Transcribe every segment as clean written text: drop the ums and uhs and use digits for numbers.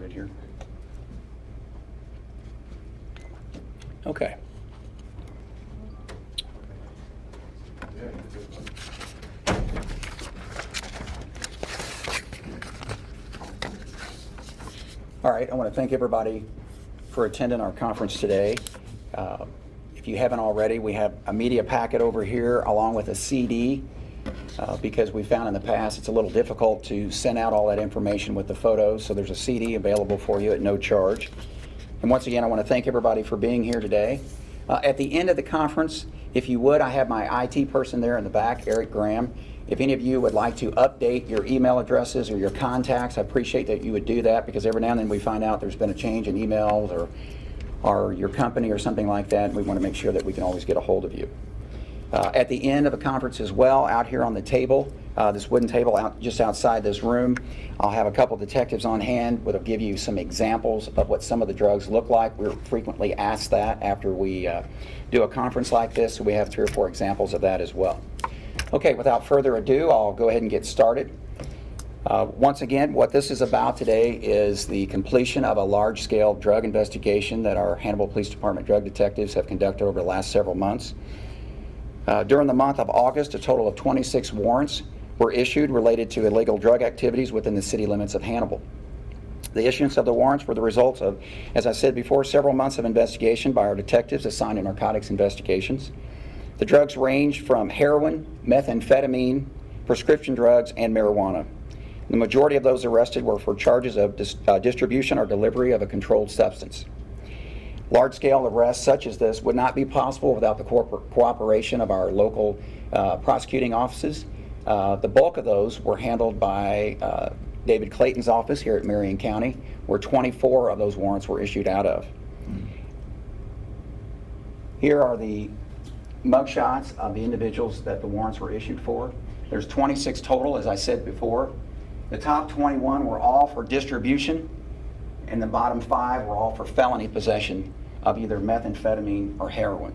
started here. Okay. All right, I want to thank everybody for attending our conference today. If you haven't already, we have a media packet over here along with a CD because we found in the past it's a little difficult to send out all that information with the photos, so there's a CD available for you at no charge. And once again, I want to thank everybody for being here today. At the end of the conference, if you would, I have my IT person there in the back, Eric Graham. If any of you would like to update your email addresses or your contacts, I appreciate that you would do that, because every now and then we find out there's been a change in emails or your company or something like that, and we want to make sure that we can always get a hold of you. At the end of the conference as well, out here on the table, this wooden table out just outside this room, I'll have a couple detectives on hand that'll give you some examples of what some of the drugs look like. We're frequently asked that after we do a conference like this, so we have 3 or 4 examples of that as well. Okay, without further ado, I'll go ahead and get started. Once again, what this is about today is the completion of a large-scale drug investigation that our Hannibal Police Department drug detectives have conducted over the last several months. During the month of August, a total of 26 warrants were issued related to illegal drug activities within the city limits of Hannibal. The issuance of the warrants were the results of, as I said before, several months of investigation by our detectives assigned to narcotics investigations. The drugs ranged from heroin, methamphetamine, prescription drugs, and marijuana. The majority of those arrested were for charges of distribution or delivery of a controlled substance. Large-scale arrests such as this would not be possible without the cooperation of our local prosecuting offices. The bulk of those were handled by David Clayton's office here at Marion County, where 24 of those warrants were issued out of. Here are the mugshots of the individuals that the warrants were issued for. There's 26 total, as I said before. The top 21 were all for distribution, and the bottom 5 were all for felony possession of either methamphetamine or heroin.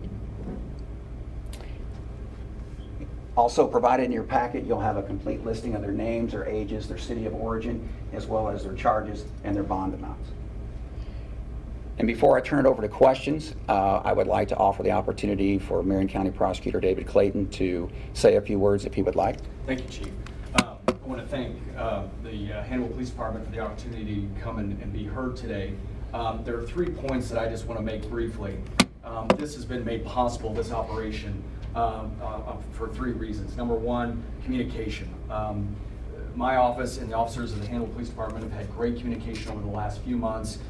Also provided in your packet, you'll have a complete listing of their names, their ages, their city of origin, as well as their charges and their bond amounts. And before I turn it over to questions, I would like to offer the opportunity for Marion County Prosecutor David Clayton to say a few words if he would like. Thank you, Chief. I want to thank the Hannibal Police Department for the opportunity to come and be heard today. There are 3 points that I just want to make briefly. This has been made possible, this operation, for 3 reasons. Number 1, communication. My office and the officers of the Hannibal Police Department have had great communication over the last few months.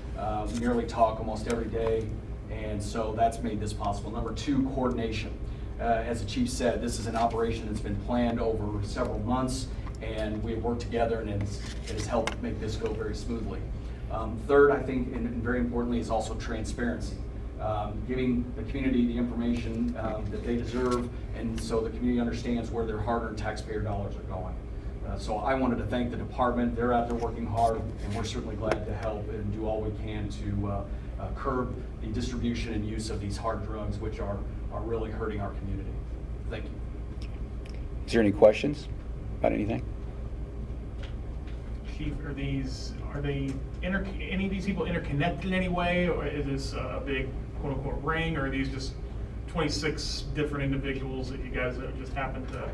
We nearly talk almost every day, and so that's made this possible. Number 2, coordination. As the Chief said, this is an operation that's been planned over several months, and we have worked together, and it has helped make this go very smoothly. Third, I think, and very importantly, is also transparency. Giving the community the information that they deserve, and so the community understands where their hard-earned taxpayer dollars are going. So I wanted to thank the department. They're out there working hard, and we're certainly glad to help and do all we can to curb the distribution and use of these hard drugs, which are really hurting our community. Thank you. Is there any questions about anything? Chief, are they any of these people interconnected in any way, or is this a big quote-unquote ring, or are these just 26 different individuals that you guys just happen to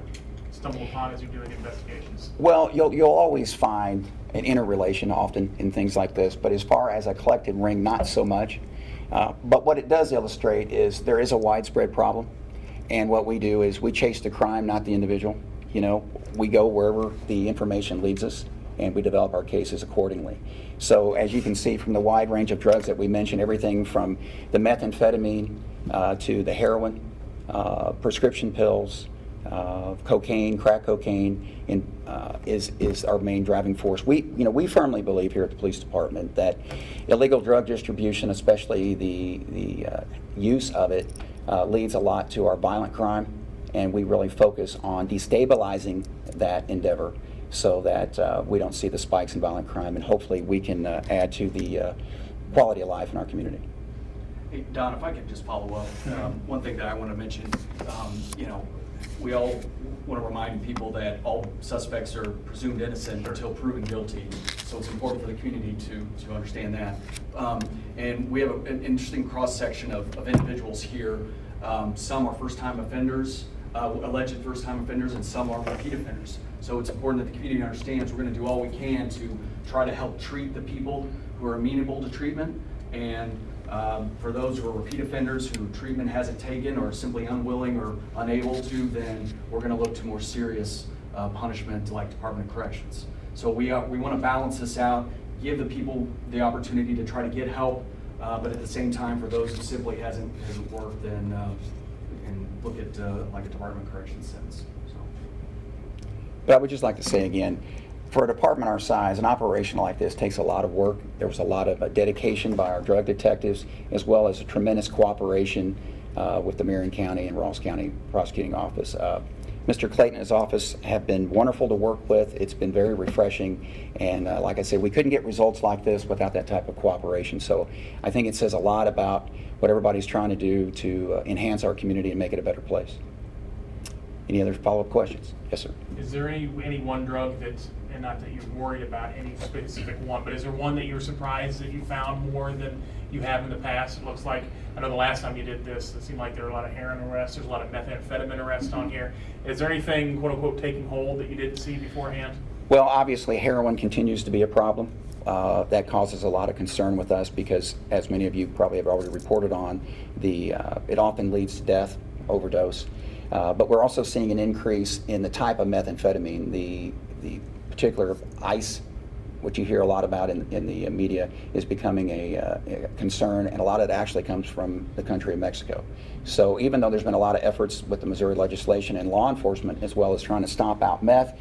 stumble upon as you're doing investigations? Well, you'll always find an interrelation often in things like this, but as far as a collected ring, not so much. But what it does illustrate is there is a widespread problem, and what we do is we chase the crime, not the individual. You know, we go wherever the information leads us, and we develop our cases accordingly. So as you can see from the wide range of drugs that we mentioned, everything from the methamphetamine to the heroin, prescription pills, cocaine, crack cocaine, is our main driving force. We firmly believe here at the police department that illegal drug distribution, especially the use of it, leads a lot to our violent crime, and we really focus on destabilizing that endeavor so that we don't see the spikes in violent crime, and hopefully we can add to the quality of life in our community. Hey, Don, if I could just follow up, one thing that I want to mention, we all want to remind people that all suspects are presumed innocent until proven guilty. So it's important for the community to understand that. And we have an interesting cross-section of individuals here. Some are first-time offenders, alleged first-time offenders, and some are repeat offenders. So it's important that the community understands we're going to do all we can to try to help treat the people who are amenable to treatment. And for those who are repeat offenders who treatment hasn't taken or simply unwilling or unable to, then we're going to look to more serious punishment like Department of Corrections. So we want to balance this out, give the people the opportunity to try to get help, but at the same time, for those who simply hasn't worked, then we can look at like a Department of Corrections sentence. So. But I would just like to say again, for a department our size, an operation like this takes a lot of work. There was a lot of dedication by our drug detectives, as well as a tremendous cooperation with the Marion County and Ross County Prosecuting Office. Mr. Clayton and his office have been wonderful to work with. It's been very refreshing, and like I said, we couldn't get results like this without that type of cooperation. So I think it says a lot about what everybody's trying to do to enhance our community and make it a better place. Any other follow-up questions? Yes, sir. Is there any one drug that, and not that you're worried about any specific one, but is there one that you're surprised that you found more than you have in the past? It looks like, I know the last time you did this, it seemed like there were a lot of heroin arrests, there's a lot of methamphetamine arrests on here. Is there anything, quote unquote, taking hold that you didn't see beforehand? Well, obviously, heroin continues to be a problem. That causes a lot of concern with us because, as many of you probably have already reported on, it often leads to death, overdose. But we're also seeing an increase in the type of methamphetamine, the particular ice, which you hear a lot about in the media, is becoming a concern, and a lot of it actually comes from the country of Mexico. So even though there's been a lot of efforts with the Missouri legislation and law enforcement, as well as trying to stomp out meth,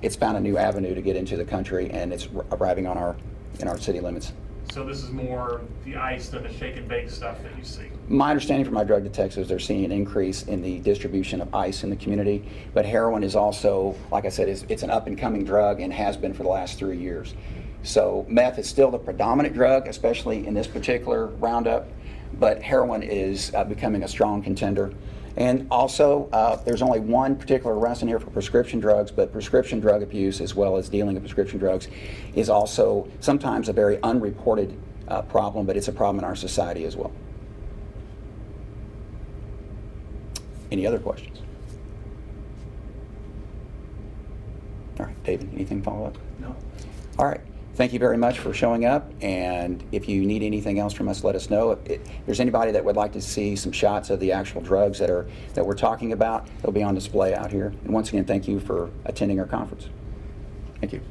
it's found a new avenue to get into the country, and it's arriving on in our city limits. So this is more the ice than the shake and bake stuff that you see? My understanding from my drug detectives, they're seeing an increase in the distribution of ice in the community, but heroin is also, like I said, it's an up-and-coming drug and has been for the last 3 years. So meth is still the predominant drug, especially in this particular roundup, but heroin is becoming a strong contender. And also, there's only one particular arrest in here for prescription drugs, but prescription drug abuse, as well as dealing with prescription drugs, is also sometimes a very unreported problem, but it's a problem in our society as well. Any other questions? All right, David, anything to follow up? No. All right. Thank you very much for showing up, and if you need anything else from us, let us know. If there's anybody that would like to see some shots of the actual drugs that we're talking about, they'll be on display out here. And once again, thank you for attending our conference. Thank you.